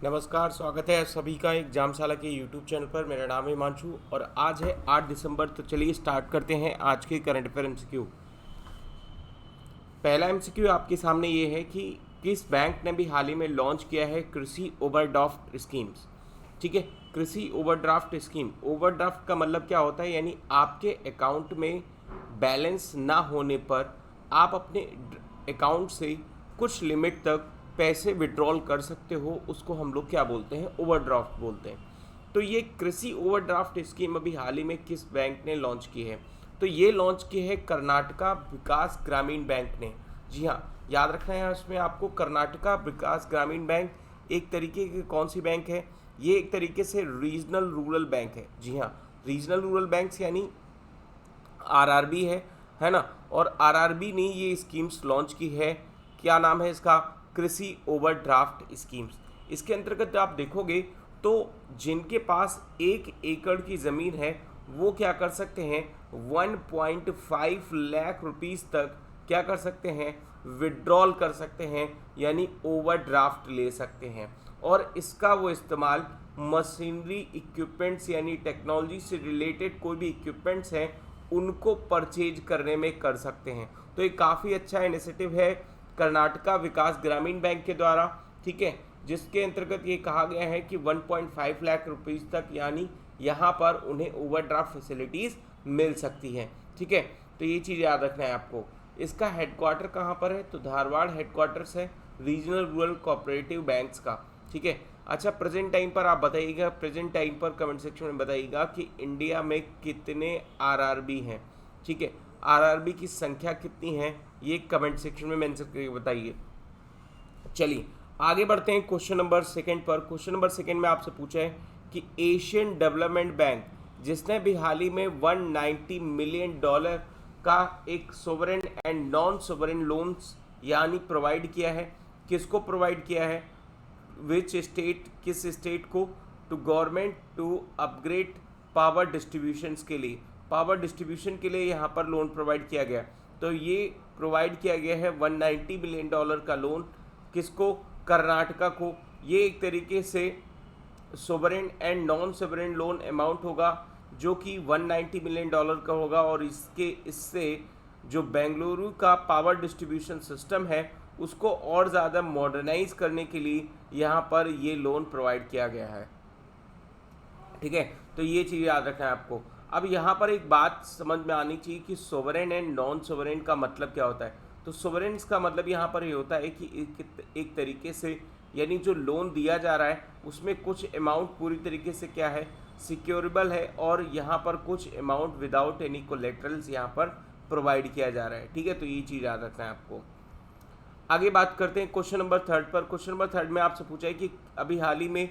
नमस्कार, स्वागत है सभी का एग्जामशाला के यूट्यूब चैनल पर। मेरा नाम है हिमांशु और आज है 8 दिसंबर। तो चलिए स्टार्ट करते हैं आज के करंट अफेयर एमसीक्यू। पहला एमसीक्यू आपके सामने ये है कि किस बैंक ने भी हाल ही में लॉन्च किया है कृषि ओवरड्राफ्ट स्कीम्स। ठीक है, कृषि ओवरड्राफ्ट स्कीम। ओवरड्राफ्ट का मतलब क्या होता है, यानी आपके अकाउंट में बैलेंस ना होने पर आप अपने अकाउंट से कुछ लिमिट तक पैसे विड्रॉल कर सकते हो, उसको हम लोग क्या बोलते हैं, ओवरड्राफ्ट बोलते हैं। तो ये कृषि ओवरड्राफ्ट स्कीम अभी हाल ही में किस बैंक ने लॉन्च की है, तो ये लॉन्च की है कर्नाटका विकास ग्रामीण बैंक ने। जी हाँ, याद रखना है इसमें आपको, कर्नाटका विकास ग्रामीण बैंक एक तरीके की कौन सी बैंक है, ये एक तरीके से रीजनल रूरल बैंक है। जी हाँ, रीजनल रूरल बैंक यानी आरआरबी है ना। और आरआरबी ने ये स्कीम्स लॉन्च की है। क्या नाम है इसका, कृषि ओवरड्राफ्ट स्कीम्स। इसके अंतर्गत आप देखोगे तो जिनके पास 1 एकड़ की ज़मीन है वो क्या कर सकते हैं, 1.5 लाख रुपीस तक क्या कर सकते हैं, विड्रॉल कर सकते हैं, यानी ओवरड्राफ्ट ले सकते हैं। और इसका वो इस्तेमाल मशीनरी इक्विपमेंट्स यानी टेक्नोलॉजी से रिलेटेड कोई भी इक्विपमेंट्स हैं उनको परचेज करने में कर सकते हैं। तो ये काफ़ी अच्छा इनिशिएटिव है कर्नाटका विकास ग्रामीण बैंक के द्वारा। ठीक है, जिसके अंतर्गत ये कहा गया है कि 1.5 लाख रुपीस तक यानी यहाँ पर उन्हें ओवरड्राफ्ट फैसिलिटीज़ मिल सकती हैं। ठीक है, तो ये चीज़ याद रखना है आपको। इसका हेडक्वार्टर कहाँ पर है, तो धारवाड़ हेडक्वार्टर्स है रीजनल रूरल कोऑपरेटिव बैंक्स का। ठीक है, अच्छा प्रेजेंट टाइम पर आप बताइएगा, प्रेजेंट टाइम पर कमेंट सेक्शन में बताइएगा कि इंडिया में कितने आरआरबी हैं। ठीक है, आरआरबी की संख्या कितनी है ये कमेंट सेक्शन में मेंशन करके बताइए। चलिए आगे बढ़ते हैं क्वेश्चन नंबर सेकंड पर। क्वेश्चन नंबर सेकंड में आपसे पूछा है कि एशियन डेवलपमेंट बैंक जिसने भी हाल ही में $190 मिलियन का एक sovereign and non sovereign loans यानी प्रोवाइड किया है, किसको प्रोवाइड किया है, विच स्टेट, किस स्टेट को, to government to upgrade power distributions के लिए, पावर डिस्ट्रीब्यूशन के लिए यहाँ पर लोन प्रोवाइड किया गया। तो ये प्रोवाइड किया गया है $190 मिलियन का लोन, किसको, कर्नाटका को। ये एक तरीके से sovereign and non sovereign loan amount होगा जो कि $190 मिलियन का होगा। और इससे जो बेंगलुरु का पावर डिस्ट्रीब्यूशन सिस्टम है उसको और ज़्यादा मॉडर्नाइज करने के लिए यहाँ पर ये लोन प्रोवाइड किया गया है। ठीक है, तो ये चीज़ याद रखना है आपको। अब यहाँ पर एक बात समझ में आनी चाहिए कि सोवरेन एंड नॉन सोवरेन का मतलब क्या होता है। तो सोवरेन का मतलब यहाँ पर ये होता है कि एक तरीके से यानी जो लोन दिया जा रहा है उसमें कुछ अमाउंट पूरी तरीके से क्या है, सिक्योरेबल है, और यहाँ पर कुछ अमाउंट विदाउट एनी कोलेटरल्स यहाँ पर प्रोवाइड किया जा रहा है। ठीक है, तो ये चीज़ याद रखना है आपको। आगे बात करते हैं क्वेश्चन नंबर थर्ड पर। क्वेश्चन नंबर थर्ड में आपसे पूछा है कि अभी हाल ही में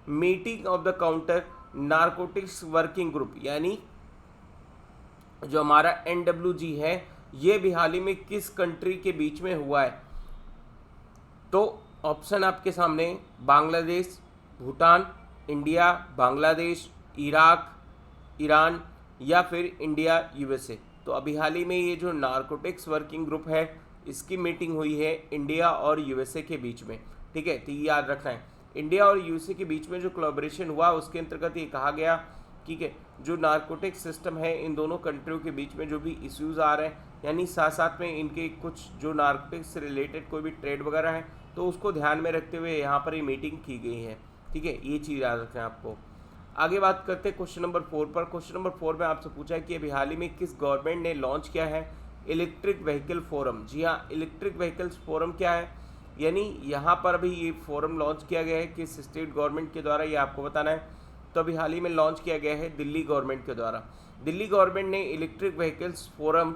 meeting of the counter narcotics working group यानी जो हमारा NWG है ये भी हाल ही में किस कंट्री के बीच में हुआ है। तो ऑप्शन आपके सामने, Bangladesh, Bhutan, India, Bangladesh, Iraq, Iran या फिर इंडिया, USA। तो अभी हाल ही में ये जो नारकोटिक्स वर्किंग ग्रुप है इसकी मीटिंग हुई है इंडिया और USA के बीच में। ठीक है, तो ये याद रखना है, इंडिया और USA के बीच में जो कोलैबोरेशन हुआ उसके अंतर्गत ये कहा गया, ठीक है, जो नारकोटिक्स सिस्टम है इन दोनों कंट्रियों के बीच में जो भी इश्यूज़ आ रहे हैं यानी साथ साथ में इनके कुछ जो नारकोटिक्स से रिलेटेड कोई भी ट्रेड वगैरह है तो उसको ध्यान में रखते हुए यहाँ पर ये मीटिंग की गई है। ठीक है, ये चीज़ याद रखना है आपको। आगे बात करते हैं क्वेश्चन नंबर 4 पर। क्वेश्चन नंबर 4 में आपसे पूछा है कि अभी हाल ही में किस गवर्नमेंट ने लॉन्च किया है इलेक्ट्रिक व्हीकल फोरम। जी हाँ, इलेक्ट्रिक व्हीकल्स फोरम क्या है, यानी यहाँ पर अभी ये फोरम लॉन्च किया गया है किस स्टेट गवर्नमेंट के द्वारा, ये आपको बताना है। तो अभी हाल ही में लॉन्च किया गया है दिल्ली गवर्नमेंट के द्वारा। दिल्ली गवर्नमेंट ने इलेक्ट्रिक व्हीकल्स फोरम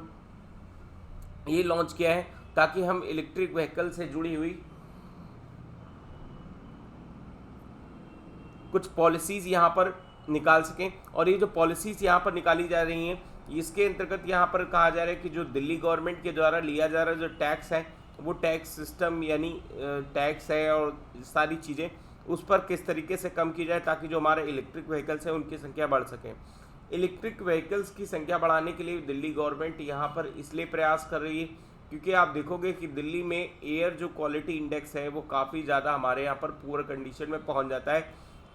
ये लॉन्च किया है ताकि हम इलेक्ट्रिक व्हीकल से जुड़ी हुई कुछ पॉलिसीज़ यहाँ पर निकाल सकें। और ये जो पॉलिसीज़ यहाँ पर निकाली जा रही हैं इसके अंतर्गत यहाँ पर कहा जा रहा है कि जो दिल्ली गवर्नमेंट के द्वारा लिया जा रहा है जो टैक्स है वो टैक्स सिस्टम यानी टैक्स है और सारी चीज़ें उस पर किस तरीके से कम की जाए ताकि जो हमारे इलेक्ट्रिक व्हीकल्स हैं उनकी संख्या बढ़ सके। इलेक्ट्रिक व्हीकल्स की संख्या बढ़ाने के लिए दिल्ली गवर्नमेंट यहाँ पर इसलिए प्रयास कर रही है क्योंकि आप देखोगे कि दिल्ली में एयर जो क्वालिटी इंडेक्स है वो काफ़ी ज़्यादा हमारे यहाँ पर पुअर कंडीशन में पहुँच जाता है,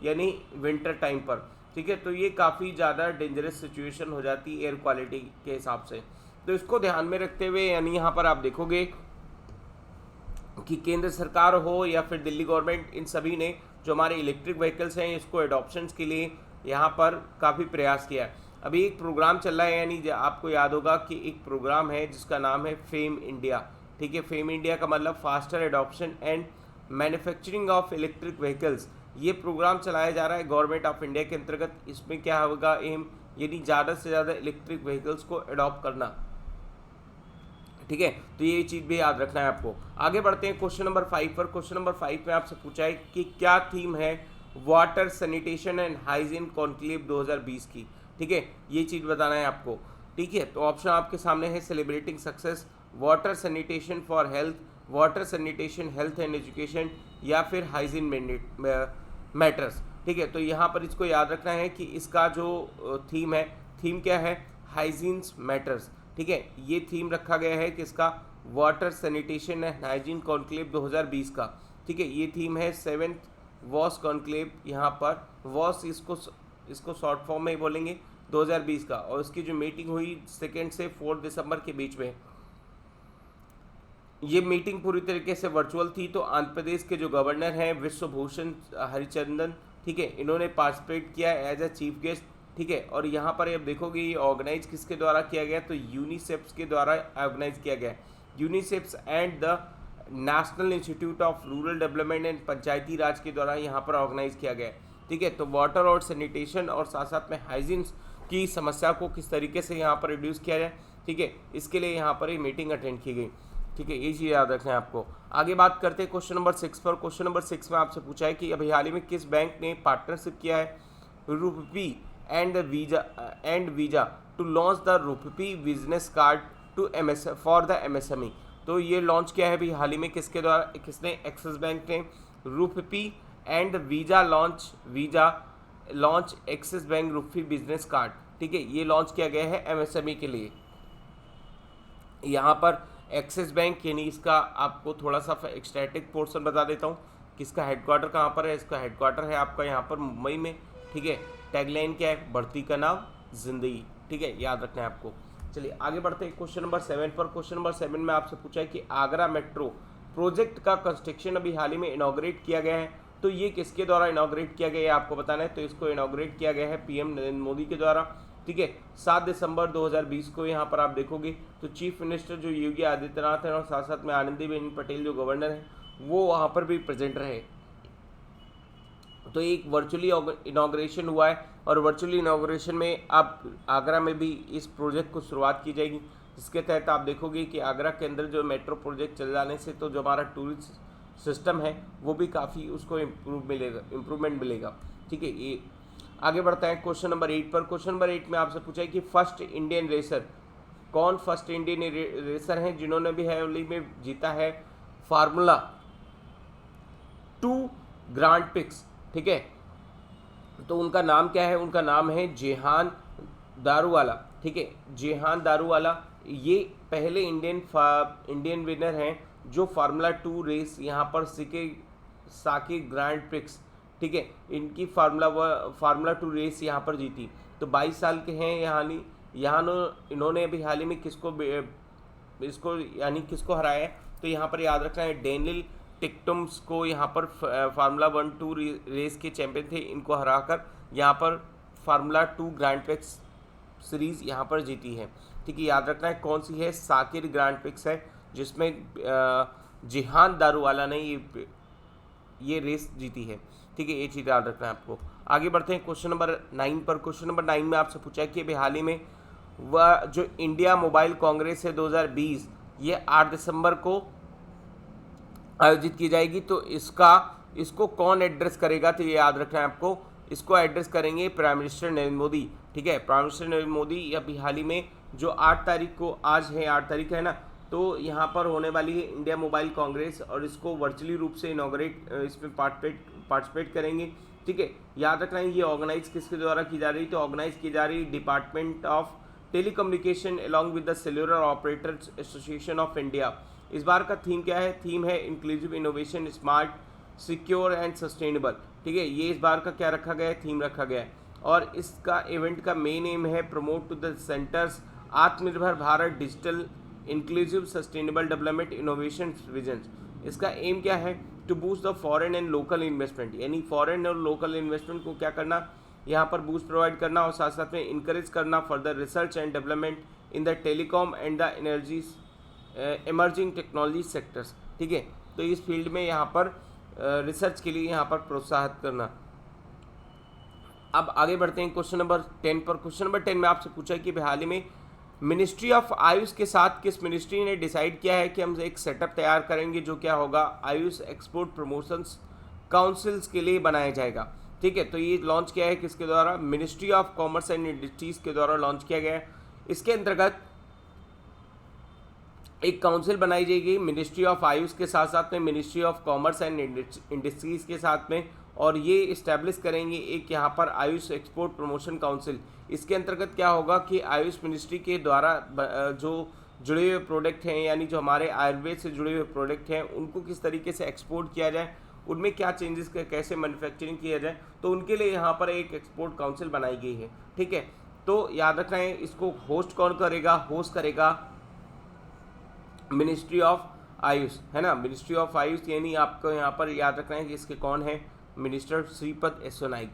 यानी विंटर टाइम पर, ठीक है। तो ये काफ़ी ज़्यादा डेंजरस सिचुएशन हो जाती है एयर क्वालिटी के हिसाब से। तो इसको ध्यान में रखते हुए यानी यहाँ पर आप देखोगे कि केंद्र सरकार हो या फिर दिल्ली गवर्नमेंट, इन सभी ने जो हमारे इलेक्ट्रिक व्हीकल्स हैं इसको एडॉप्शंस के लिए यहाँ पर काफ़ी प्रयास किया है। अभी एक प्रोग्राम चल रहा है, यानी आपको याद होगा कि एक प्रोग्राम है जिसका नाम है फेम इंडिया, ठीक है। फेम इंडिया का मतलब faster adoption and manufacturing of electric vehicles. ये प्रोग्राम चलाया जा रहा है गवर्नमेंट ऑफ इंडिया के अंतर्गत। इसमें क्या होगा एम, यानी ज़्यादा से ज़्यादा इलेक्ट्रिक व्हीकल्स को अडॉप्ट करना, ठीक है। तो ये चीज़ भी याद रखना है आपको। आगे बढ़ते हैं क्वेश्चन नंबर 5 पर। क्वेश्चन नंबर 5 में आपसे पूछा है कि क्या थीम है water sanitation and hygiene conclave 2020 की, ठीक है। ये चीज़ बताना है आपको, ठीक है। तो ऑप्शन आपके सामने है celebrating success, water sanitation for health, water sanitation health and education, या फिर हाइजीन मैटर्स, ठीक है। तो यहाँ पर इसको याद रखना है कि इसका जो थीम है, थीम क्या है, हाइजीन्स मैटर्स, ठीक है। ये थीम रखा गया है किसका, water sanitation and hygiene conclave 2020 का, ठीक है। ये थीम है 7th वॉस कॉन्क्लेव, यहाँ पर वॉस इसको शॉर्ट फॉर्म में ही बोलेंगे, 2020 का। और इसकी जो मीटिंग हुई 2 से 4 दिसंबर के बीच में, ये मीटिंग पूरी तरीके से वर्चुअल थी। तो आंध्र प्रदेश के जो गवर्नर हैं विश्वभूषण हरिचंदन, ठीक है, इन्होंने पार्टिसिपेट किया एज अ चीफ गेस्ट, ठीक है। और यहाँ पर आप देखोगे ये ऑर्गेनाइज किसके द्वारा किया गया, तो यूनिसेफ के द्वारा ऑर्गेनाइज किया गया। UNICEF and the national institute of rural development and panchayati raj के द्वारा यहाँ पर ऑर्गेनाइज किया गया है, ठीक है। तो वाटर और सैनिटेशन और साथ साथ में हाइजीन की समस्या को किस तरीके से यहाँ पर रिड्यूस किया जाए, ठीक है, इसके लिए यहाँ पर ये मीटिंग अटेंड की गई, ठीक है। ये चीज़ याद रखना है आपको। आगे बात करते हैं क्वेश्चन नंबर 6 पर। क्वेश्चन नंबर 6 में आपसे पूछा है कि अभी हाल ही में किस बैंक ने पार्टनरशिप किया है RuPay and Visa to launch the RuPay business card to for the MSME। तो ये लॉन्च किया है अभी हाल ही में किसके द्वारा, किसने, एक्सिस बैंक ने। रुपी and visa launch axis bank rupee business card, ठीक है। ये लॉन्च किया गया है MSME के लिए। यहाँ पर एक्सिस बैंक, यानी इसका आपको थोड़ा सा स्टैटिक पोर्शन बता देता हूँ कि इसका हेडक्वार्टर कहाँ पर है। इसका हेडक्वार्टर है आपका यहाँ पर मुंबई में, ठीक है। टैगलाइन क्या है, बढ़ती का नाम जिंदगी, ठीक है, याद रखना है आपको। चलिए आगे बढ़ते हैं क्वेश्चन नंबर 7 पर। क्वेश्चन नंबर 7 में आपसे पूछा है कि आगरा मेट्रो प्रोजेक्ट का कंस्ट्रक्शन अभी हाल ही में इनॉग्रेट किया गया है। तो ये किसके द्वारा इनॉग्रेट किया गया है आपको बताना है। तो इसको इनॉग्रेट किया गया है PM नरेंद्र मोदी के द्वारा, ठीक है। 7 दिसंबर 2020 को यहाँ पर आप देखोगे तो चीफ मिनिस्टर जो योगी आदित्यनाथ हैं और साथ साथ में आनंदीबेन पटेल जो गवर्नर हैं वो वहाँ पर भी प्रेजेंट रहे। तो एक वर्चुअली इनॉग्रेशन हुआ है और वर्चुअली इनॉग्रेशन में अब आगरा में भी इस प्रोजेक्ट को शुरुआत की जाएगी, जिसके तहत आप देखोगे कि आगरा के अंदर जो मेट्रो प्रोजेक्ट चल जाने से तो जो हमारा टूरिस्ट सिस्टम है वो भी काफ़ी उसको इम्प्रूवमेंट मिलेगा, ठीक है। ये आगे बढ़ता है क्वेश्चन नंबर 8 पर। क्वेश्चन नंबर 8 में आपसे पूछा है कि फर्स्ट इंडियन रेसर कौन, फर्स्ट इंडियन रेसर हैं जिन्होंने भी हाल ही में जीता है फार्मूला 2 ग्रांड प्रिक्स, ठीक है। तो उनका नाम क्या है, उनका नाम है जेहान दारूवाला, ठीक है। जेहान दारूवाला ये पहले इंडियन विनर हैं जो फार्मूला 2 रेस यहाँ पर साकी ग्रैंड प्रिक्स, ठीक है, इनकी फार्मूला 2 रेस यहाँ पर जीती। तो 22 साल के हैं इन्होंने अभी हाल ही में किसको हराया है। तो यहाँ पर याद रखना है डेनियल टिकटम्स को यहाँ पर फार्मूला 1-2 रेस के चैंपियन थे, इनको हराकर यहाँ पर फार्मूला 2 ग्रैंड प्रिक्स सीरीज़ यहाँ पर जीती है, ठीक है। याद रखना है कौन सी है, साकिर ग्रैंड प्रिक्स है जिसमें जेहान दारूवाला ने ये रेस जीती है, ठीक है। ये चीज़ याद रखना है आपको। आगे बढ़ते हैं क्वेश्चन नंबर 9 पर। क्वेश्चन नंबर 9 में आपसे पूछा है कि अभी हाल ही में वह जो इंडिया मोबाइल कांग्रेस है 2020 ये 8 दिसंबर को आयोजित की जाएगी। तो इसको कौन एड्रेस करेगा, तो ये याद रखना है आपको, इसको एड्रेस करेंगे प्राइम मिनिस्टर नरेंद्र मोदी, ठीक है। प्राइम मिनिस्टर नरेंद्र मोदी अभी हाल ही में जो 8 तारीख को, आज है 8 तारीख है ना, तो यहाँ पर होने वाली है इंडिया मोबाइल कांग्रेस और इसको वर्चुअली रूप से इसमें पार्टिसिपेट करेंगे, ठीक है। याद रखना है ये ऑर्गेनाइज किसके द्वारा की जा रही है, तो ऑर्गेनाइज की जा रही है department of telecommunication along with the cellular operators association of India. इस बार का थीम क्या है? थीम है inclusive innovation, smart, secure and sustainable. ठीक है, ये इस बार का क्या रखा गया है? थीम रखा गया है। और इसका इवेंट का मेन एम है प्रमोट टू द सेंटर्स आत्मनिर्भर Bharat digital inclusive sustainable development innovation vision. इसका एम क्या है? To boost the foreign and local investment, यानी फॉरेन और लोकल इन्वेस्टमेंट को क्या करना, यहाँ पर बूस्ट प्रोवाइड करना और साथ साथ में इंकरेज करना further research and development in the telecom and the energies emerging technology sectors. ठीक है, तो इस फील्ड में यहाँ पर रिसर्च के लिए यहाँ पर प्रोत्साहित करना। अब आगे बढ़ते हैं क्वेश्चन नंबर 10 पर। क्वेश्चन नंबर 10 में आपसे पूछा कि हाल ही में मिनिस्ट्री ऑफ आयुष के साथ किस मिनिस्ट्री ने डिसाइड किया है कि हम एक सेटअप तैयार करेंगे जो क्या होगा, आयुष एक्सपोर्ट प्रमोशंस काउंसिल्स के लिए बनाया जाएगा। ठीक है, तो ये लॉन्च किया है किसके द्वारा? Ministry of commerce and industries के द्वारा लॉन्च किया गया है। इसके अंतर्गत एक काउंसिल बनाई जाएगी मिनिस्ट्री ऑफ आयुष के साथ साथ में ministry of commerce and industries के साथ में, और ये इस्टेब्लिश करेंगे एक यहाँ पर आयुष एक्सपोर्ट प्रमोशन काउंसिल। इसके अंतर्गत क्या होगा कि आयुष मिनिस्ट्री के द्वारा जो जुड़े हुए प्रोडक्ट हैं, यानी जो हमारे आयुर्वेद से जुड़े हुए प्रोडक्ट हैं, उनको किस तरीके से एक्सपोर्ट किया जाए, उनमें क्या चेंजेस कैसे मैन्युफैक्चरिंग किया जाए, तो उनके लिए यहाँ पर एक एक्सपोर्ट काउंसिल बनाई गई है। ठीक है, तो याद रखना है, इसको होस्ट कौन करेगा? होस्ट करेगा मिनिस्ट्री ऑफ आयुष, है ना, मिनिस्ट्री ऑफ आयुष, यानी आपको यहाँ पर याद रखना है कि इसके कौन है? मिनिस्टर श्रीपद येसो नाइक।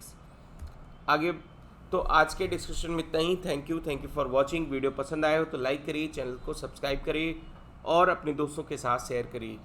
आगे तो आज के डिस्कशन में इतना ही। Thank you for watching. Video पसंद आया हो तो लाइक करिए, चैनल को सब्सक्राइब करिए और अपने दोस्तों के साथ शेयर करिए।